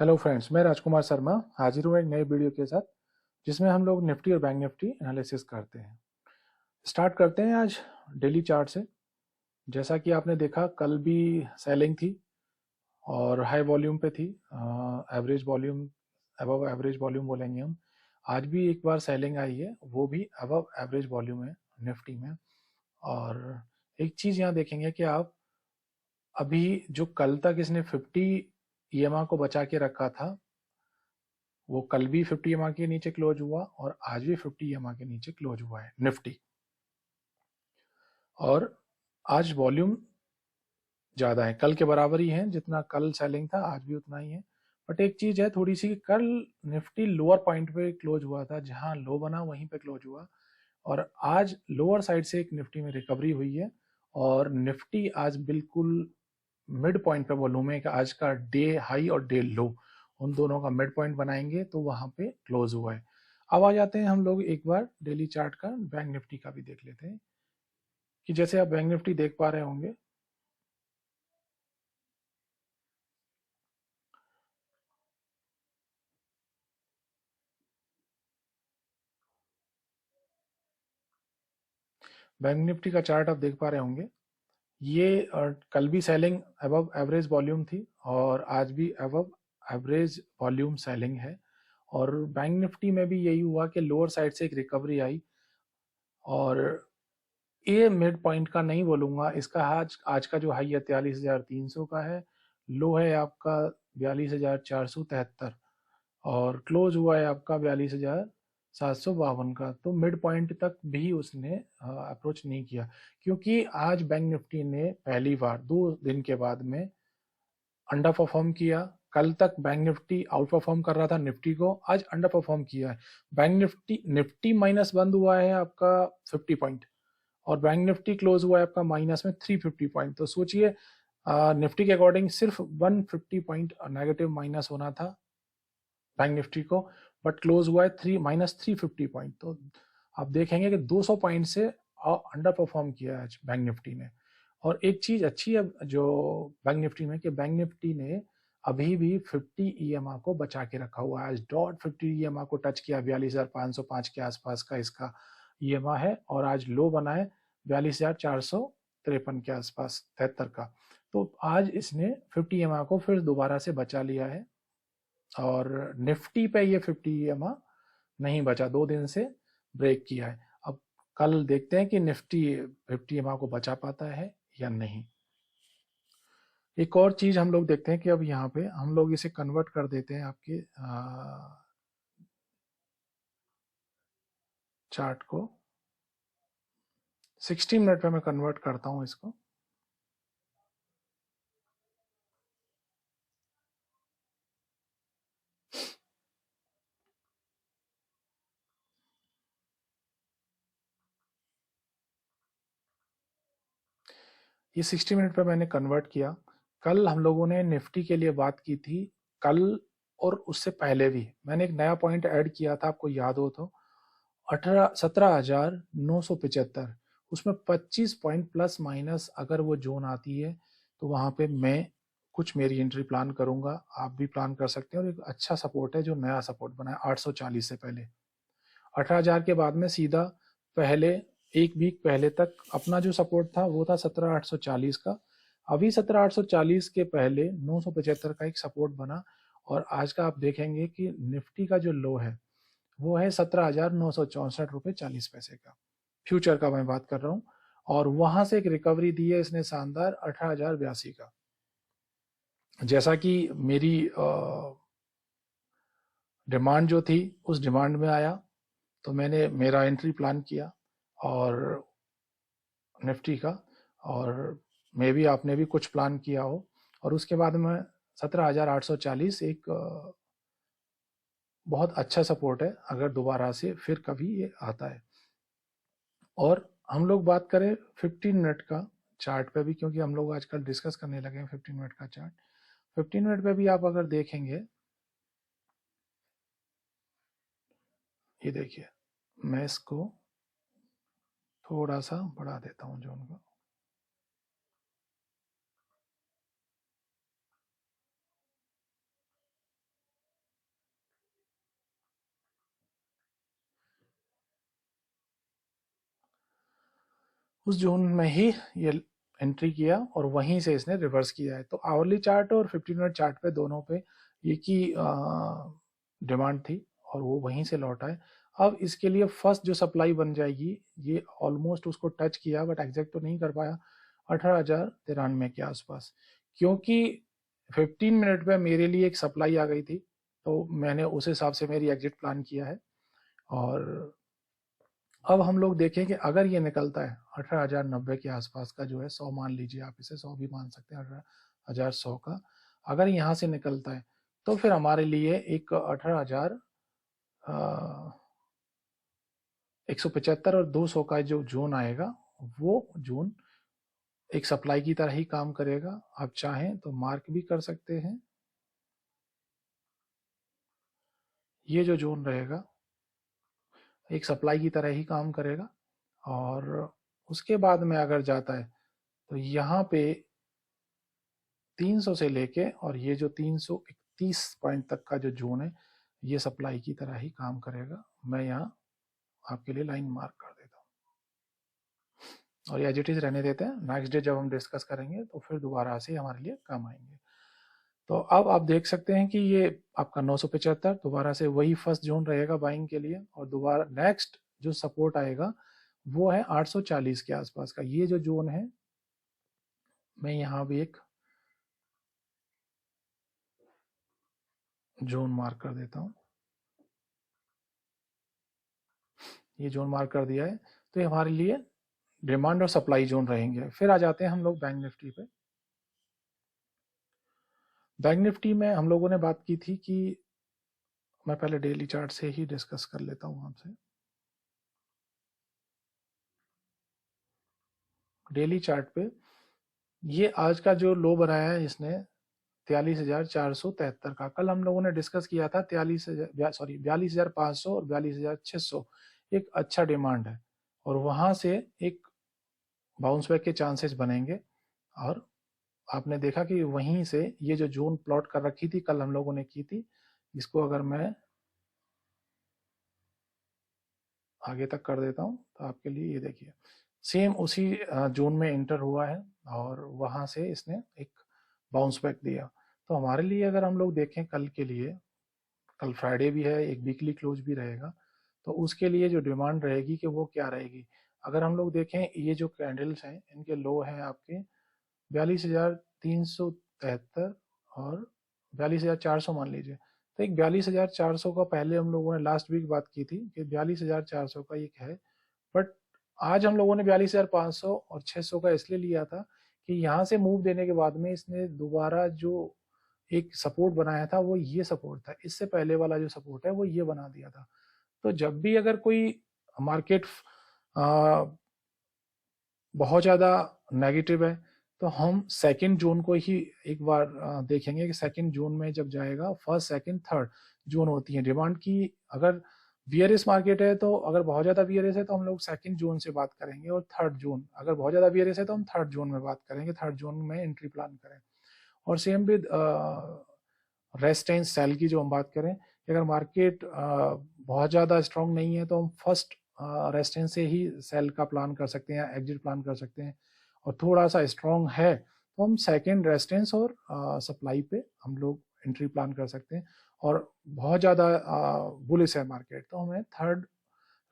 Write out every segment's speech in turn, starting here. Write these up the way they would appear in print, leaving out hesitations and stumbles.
Hello friends, मैं राजकुमार शर्मा हाजिर हूँ एक नई वीडियो के साथ जिसमें हम लोग निफ्टी और बैंक निफ्टी एनालिसिस करते हैं। स्टार्ट करते हैं आज डेली चार्ट से। जैसा कि आपने देखा, कल भी सेलिंग थी और हाई वॉल्यूम पे थी। Average volume, above average volume बोलेंगे हम। आज भी एक बार सेलिंग आई है, वो भी अबव एवरेज वॉल्यूम है निफ्टी में। और एक चीज़ यहाँ देखेंगे कि आप अभी जो कल तक इसने 50 ईएमए को बचा के रखा था, वो कल भी 50 ईएमए के नीचे क्लोज हुआ और आज भी 50 ईएमए के नीचे क्लोज हुआ है निफ्टी। और आज वॉल्यूम ज़्यादा है, कल के बराबर ही है। जितना कल सेलिंग था आज भी उतना ही है। बट एक चीज़ है थोड़ी सी, कल निफ्टी लोअर पॉइंट पे क्लोज हुआ था, जहां लो बना वहीं पे क्लोज हुआ। और आज लोअर साइड से एक निफ्टी में रिकवरी हुई है और निफ्टी आज बिल्कुल मिड पॉइंट पे वॉल्यूम है कि आज का डे हाई और डे लो उन दोनों का मिड पॉइंट बनाएंगे तो वहां पे क्लोज हुआ है। अब आ जाते हैं हम लोग एक बार डेली चार्ट का, बैंक निफ्टी का भी देख लेते हैं कि जैसे आप बैंक निफ्टी देख पा रहे होंगे। बैंक निफ्टी का चार्ट आप देख पा रहे होंगे। ये कल भी सेलिंग अबव एवरेज वॉल्यूम थी और आज भी अबव एवरेज वॉल्यूम सेलिंग है। और बैंक निफ्टी में भी यही हुआ कि लोअर साइड से एक रिकवरी आई और ये मिड पॉइंट का नहीं बोलूंगा, इसका आज का जो हाई है 43,300 का है, लो है आपका 42,473 और क्लोज हुआ है आपका 42,752 का। तो मिड पॉइंट तक भी उसने अप्रोच नहीं किया, क्योंकि आज बैंक निफ्टी ने पहली बार 2 दिन के बाद में अंडर परफॉर्म किया। कल तक बैंक निफ्टी आउट परफॉर्म कर रहा था निफ्टी को, आज अंडर परफॉर्म किया है। बैंक निफ्टी निफ्टी माइनस बंद हुआ है आपका 50 पॉइंट और बैंक निफ्टी क्लोज हुआ है आपका माइनस में 350 पॉइंट। तो सोचिए, निफ्टी के अकॉर्डिंग सिर्फ 150 पॉइंट नेगेटिव माइनस होना था बैंक निफ्टी को, बट क्लोज हुआ है -350 पॉइंट। तो आप देखेंगे कि 200 पॉइंट से अंडर परफॉर्म किया है आज बैंक निफ्टी ने। और एक चीज अच्छी है जो बैंक निफ्टी में, कि बैंक निफ्टी ने अभी भी 50 ईएमए को बचा के रखा हुआ है। आज डॉट 50 ईएमए को टच किया, 42,505 के आसपास का इसका ईएमए है और आज लो बना है 42,453 के आसपास, 73 का। तो आज इसने 50 ईएमए को फिर दोबारा से बचा लिया है और निफ्टी पे ये 50 ईएमए नहीं बचा, 2 दिन से ब्रेक किया है। अब कल देखते हैं कि निफ्टी 50 ईएमए को बचा पाता है या नहीं। एक और चीज हम लोग देखते हैं कि अब यहाँ पे हम लोग इसे कन्वर्ट कर देते हैं आपके चार्ट को। 60 मिनट पे मैं कन्वर्ट करता हूँ इसको। ये 60 मिनट पे मैंने कन्वर्ट किया। कल हम लोगों ने निफ्टी के लिए बात की थी, कल और उससे पहले भी मैंने एक नया पॉइंट ऐड किया था, आपको याद हो तो 17,975। उसमें 25 पॉइंट प्लस माइनस अगर वो जोन आती है तो वहां पे मैं कुछ मेरी एंट्री प्लान करूंगा, आप भी प्लान कर सकते हैं। और एक अच्छा सपोर्ट है जो नया सपोर्ट बना है 840 से पहले। 18,000 के बाद में सीधा पहले एक वीक पहले तक अपना जो सपोर्ट था वो था 17,840 का। अभी 17,840 के पहले 975 का एक सपोर्ट बना और आज का आप देखेंगे कि निफ्टी का जो लो है वो है 17,964 रुपये 40 पैसे का। फ्यूचर का मैं बात कर रहा हूँ। और वहां से एक रिकवरी दी है इसने शानदार 18,082 का। जैसा कि मेरी डिमांड जो थी उस डिमांड में आया तो मैंने मेरा एंट्री प्लान किया और निफ्टी का, और मे भी आपने भी कुछ प्लान किया हो। और उसके बाद में 17,840 एक बहुत अच्छा सपोर्ट है अगर दोबारा से फिर कभी ये आता है। और हम लोग बात करें 15 मिनट का चार्ट पे भी, क्योंकि हम लोग आजकल डिस्कस करने लगे हैं 15 मिनट का चार्ट। 15 मिनट पे भी आप अगर देखेंगे, ये देखिए, मैं इसको थोड़ा सा बढ़ा देता हूँ जोन को। उस जोन में ही ये एंट्री किया और वहीं से इसने रिवर्स किया है। तो आवरली चार्ट और 15 मिनट चार्ट पे दोनों पे एक ही डिमांड थी और वो वहीं से लौटा है। अब इसके लिए फर्स्ट जो सप्लाई बन जाएगी, ये ऑलमोस्ट उसको टच किया बट एग्जैक्ट तो नहीं कर पाया, 18,093 के आसपास, क्योंकि 15 मिनट में मेरे लिए एक सप्लाई आ गई थी, तो मैंने उस हिसाब से मेरी एग्जिट प्लान किया है। और अब हम लोग देखें कि अगर ये निकलता है 18,090 के आसपास का जो है, 100 मान लीजिए, आप इसे 100 भी मान सकते हैं, 18,100 का अगर यहाँ से निकलता है तो फिर हमारे लिए एक 18,175 और 200 का जो जोन आएगा, वो जोन एक सप्लाई की तरह ही काम करेगा। आप चाहें तो मार्क भी कर सकते हैं। ये जो जोन रहेगा एक सप्लाई की तरह ही काम करेगा और उसके बाद में अगर जाता है तो यहाँ पे 300 से लेके और ये जो 331 पॉइंट तक का जो जोन है, ये सप्लाई की तरह ही काम करेगा। मैं यहाँ आपके लिए लाइन मार्क कर देता हूँ और ये एज इट इज रहने देते हैं। नेक्स्ट डे जब हम डिस्कस करेंगे तो फिर दोबारा से हमारे लिए काम आएंगे। तो अब आप देख सकते हैं कि ये आपका 975 दोबारा से वही फर्स्ट जोन रहेगा बाइंग के लिए, और दोबारा नेक्स्ट जो सपोर्ट आएगा वो है 840 के आसपास का। ये जो जोन है, मैं यहाँ भी एक जोन मार्क कर देता हूँ। ये जोन मार्क कर दिया है, तो ये हमारे लिए डिमांड और सप्लाई जोन रहेंगे। फिर आ जाते हैं हम लोग बैंक निफ्टी पे। बैंक निफ्टी में हम लोगों ने बात की थी कि मैं पहले डेली चार्ट से ही डिस्कस कर लेता हूँ आपसे। डेली चार्ट पे ये आज का जो लो बनाया है इसने 43,473 का। कल हम लोगों ने डिस्कस किया था 42,500 और 42,600 एक अच्छा डिमांड है और वहां से एक बाउंस बैक के चांसेस बनेंगे। और आपने देखा कि वहीं से ये जो जोन प्लॉट कर रखी थी कल हम लोगों ने की थी, इसको अगर मैं आगे तक कर देता हूं तो आपके लिए ये देखिए सेम उसी जोन में एंटर हुआ है और वहां से इसने एक बाउंस बैक दिया। तो हमारे लिए अगर हम लोग देखें कल के लिए, कल फ्राइडे भी है, एक वीकली क्लोज भी रहेगा, तो उसके लिए जो डिमांड रहेगी कि वो क्या रहेगी। अगर हम लोग देखें ये जो कैंडल्स हैं इनके लो हैं आपके 42,373 और 42,400 मान लीजिए। तो एक 42,400 का पहले हम लोगों ने लास्ट वीक बात की थी कि 42,400 का एक है, बट आज हम लोगों ने 42,500 और 600 का इसलिए लिया था कि यहाँ से मूव देने के बाद में इसने दोबारा जो एक सपोर्ट बनाया था वो ये सपोर्ट था, इससे पहले वाला जो सपोर्ट है वो ये बना दिया था। तो जब भी अगर कोई मार्केट बहुत ज़्यादा नेगेटिव है तो हम सेकंड जोन को ही एक बार देखेंगे कि सेकंड जोन में जब जाएगा, फर्स्ट सेकंड थर्ड जोन होती है डिमांड की। अगर बियरिश मार्केट है तो अगर बहुत ज़्यादा बियरिश है तो हम लोग सेकंड जोन से बात करेंगे, और थर्ड जोन अगर बहुत ज़्यादा बियरिश है तो हम थर्ड जोन में बात करेंगे, थर्ड जोन में एंट्री प्लान करें। और सेम विद रेजिस्टेंस सेल की जो हम बात करें, अगर मार्केट बहुत ज़्यादा स्ट्रांग नहीं है तो हम फर्स्ट रेजिस्टेंस से ही सेल का प्लान कर सकते हैं, एग्जिट प्लान कर सकते हैं। और थोड़ा सा स्ट्रांग है तो हम सेकेंड रेजिस्टेंस और सप्लाई पे हम लोग एंट्री प्लान कर सकते हैं। और बहुत ज़्यादा बुलिश है मार्केट तो हमें थर्ड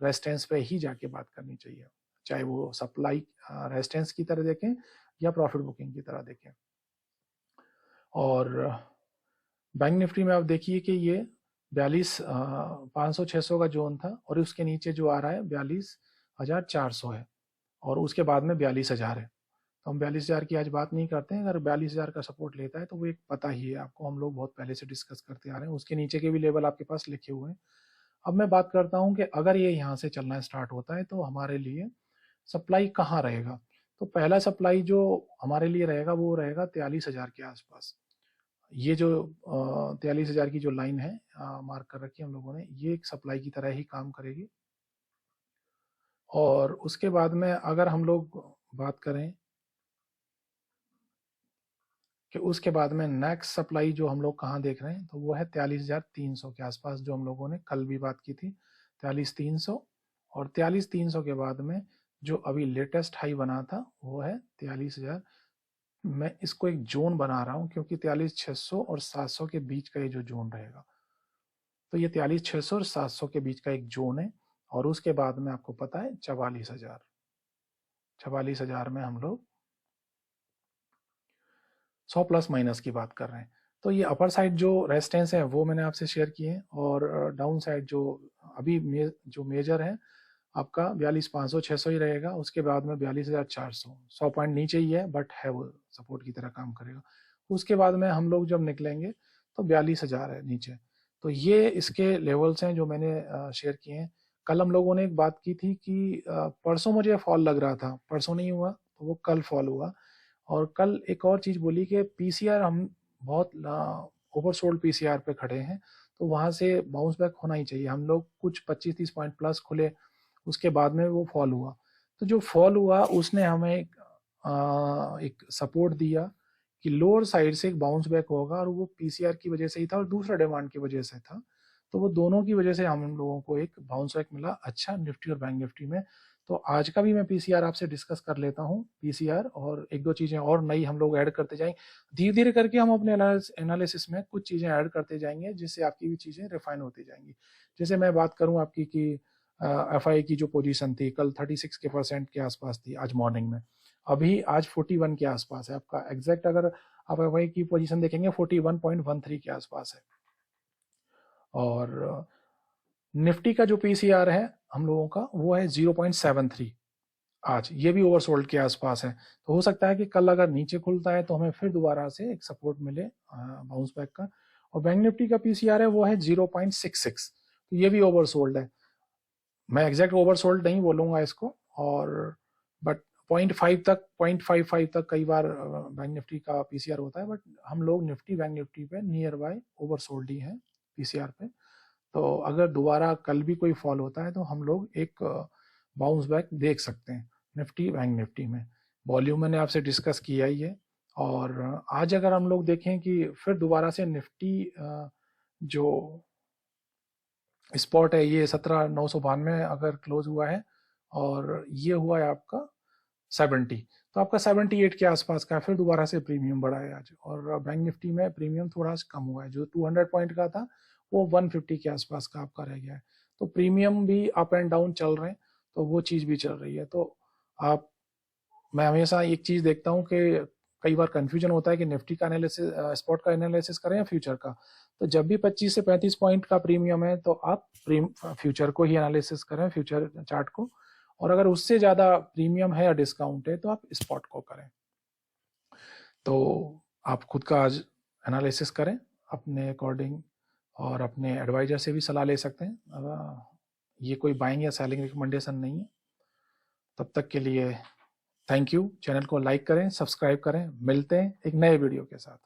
रेजिस्टेंस पे ही जाके बात करनी चाहिए, चाहे वो सप्लाई रेजिस्टेंस की तरह देखें या प्रॉफिट बुकिंग की तरह देखें। और बैंक निफ्टी में आप देखिए कि ये 42,500-600 का जोन था और उसके नीचे जो आ रहा है 42,400 है और उसके बाद में 42,000 है। तो हम 42,000 की आज बात नहीं करते हैं। अगर 42,000 का सपोर्ट लेता है तो वो एक पता ही है आपको, हम लोग बहुत पहले से डिस्कस करते आ रहे हैं। उसके नीचे के भी लेवल आपके पास लिखे हुए हैं। अब मैं बात करता हूँ कि अगर ये यहाँ से चलना स्टार्ट होता है तो हमारे लिए सप्लाई कहाँ रहेगा। तो पहला सप्लाई जो हमारे लिए रहेगा वो रहेगा 43,000 के आसपास। ये जो 43,000 की जो लाइन है मार्क कर रखी है हम लोगों ने, ये एक सप्लाई की तरह ही काम करेगी। और उसके बाद में अगर हम लोग बात करें कि उसके बाद में नेक्स्ट सप्लाई जो हम लोग कहाँ देख रहे हैं, तो वो है 43,300 के आसपास, जो हम लोगों ने कल भी बात की थी 43,300। और 43,300 के बाद में जो अभी लेटेस्ट हाई बना था वो है 43,000। मैं इसको एक जोन बना रहा हूं क्योंकि 43,600 और 700 के बीच का ये जो जोन रहेगा, तो ये 43,600 और 700 के बीच का एक जोन है। और उसके बाद में आपको पता है 44,000, 44,000 में हम लोग 100 प्लस माइनस की बात कर रहे हैं। तो ये अपर साइड जो रेजिस्टेंस है वो मैंने आपसे शेयर किए हैं, और डाउन साइड जो अभी जो मेजर है आपका 42,500 600 ही रहेगा। उसके बाद में 42,400, 100 पॉइंट नीचे ही है बट है वो सपोर्ट की तरह काम करेगा। उसके बाद में हम लोग जब निकलेंगे तो 42,000 है नीचे। तो ये इसके लेवल्स हैं जो मैंने शेयर किए हैं। कल हम लोगों ने एक बात की थी कि परसों मुझे फॉल लग रहा था, परसों नहीं हुआ तो वो कल फॉल हुआ। और कल एक और चीज बोली कि पीसीआर हम बहुत ओवरसोल्ड पीसीआर पे खड़े हैं, तो वहां से बाउंस बैक होना ही चाहिए। हम लोग कुछ 25-30 पॉइंट प्लस खुले, उसके बाद में वो फॉल हुआ। तो जो फॉल हुआ उसने हमें एक सपोर्ट दिया कि लोअर साइड से एक बाउंस बैक होगा, और वो पीसीआर की वजह से ही था और दूसरा डिमांड की वजह से था। तो वो दोनों की वजह से हम लोगों को एक बाउंस बैक मिला अच्छा निफ्टी और बैंक निफ्टी में। तो आज का भी मैं पीसीआर आपसे डिस्कस कर लेता हूँ, पीसीआर और एक दो चीजें और नई हम लोग ऐड करते जाएंगे। धीरे धीरे करके हम अपने एनालिसिस में कुछ चीजें ऐड करते जाएंगे जिससे आपकी भी चीजें रिफाइन होती जाएंगी। जैसे मैं बात करूं आपकी कि एफआई की जो पोजीशन थी कल 36 के परसेंट के आसपास थी आज मॉर्निंग में, अभी आज 41 के आसपास है आपका एग्जैक्ट। अगर आप एफआई की पोजीशन देखेंगे 41.13 के आसपास है। और निफ्टी का जो पीसीआर है हम लोगों का वो है 0.73 आज, ये भी ओवरसोल्ड के आसपास है। तो हो सकता है कि कल अगर नीचे खुलता है तो हमें फिर दोबारा से एक सपोर्ट मिले बाउंस बैक का। और बैंक निफ्टी का पीसीआर है वो है 0.66, तो ये भी ओवरसोल्ड है। मैं एग्जैक्ट ओवरसोल्ड नहीं बोलूंगा इसको, और बट 0.5 तक 0.55 तक कई बार बैंक निफ्टी का पीसीआर होता है, बट हम लोग निफ्टी बैंक निफ्टी पे नियर बाय ओवरसोल्ड ही है पीसीआर पे। तो अगर दोबारा कल भी कोई फॉल होता है तो हम लोग एक बाउंस बैक देख सकते हैं निफ्टी बैंक निफ्टी में। वॉल्यूम मैंने आपसे डिस्कस किया ही है। और आज अगर हम लोग देखें कि फिर दोबारा से निफ्टी जो स्पॉट है ये 17,992 अगर क्लोज हुआ है, और ये हुआ है आपका 70, तो आपका 78 के आसपास का फिर दोबारा से प्रीमियम बढ़ा है आज। और बैंक निफ्टी में प्रीमियम थोड़ा कम हुआ है, जो 200 पॉइंट का था वो 150 के आसपास का आपका रह गया है। तो प्रीमियम भी अप एंड डाउन चल रहे हैं, तो वो चीज भी चल रही है। तो आप, मैं हमेशा एक चीज देखता हूँ कि कई बार कंफ्यूजन होता है कि निफ्टी का एनालिसिस स्पॉट का एनालिसिस करें या फ्यूचर का। तो जब भी 25 से 35 पॉइंट का प्रीमियम है तो आप फ्यूचर को ही एनालिसिस करें, फ्यूचर चार्ट को। और अगर उससे ज्यादा प्रीमियम है या डिस्काउंट है तो आप स्पॉट को करें। तो आप खुद का आज एनालिसिस करें अपने अकॉर्डिंग, और अपने एडवाइजर से भी सलाह ले सकते हैं। ये कोई बाइंग या सेलिंग रिकमेंडेशन नहीं है। तब तक के लिए थैंक यू। चैनल को लाइक करें, सब्सक्राइब करें। मिलते हैं एक नए वीडियो के साथ।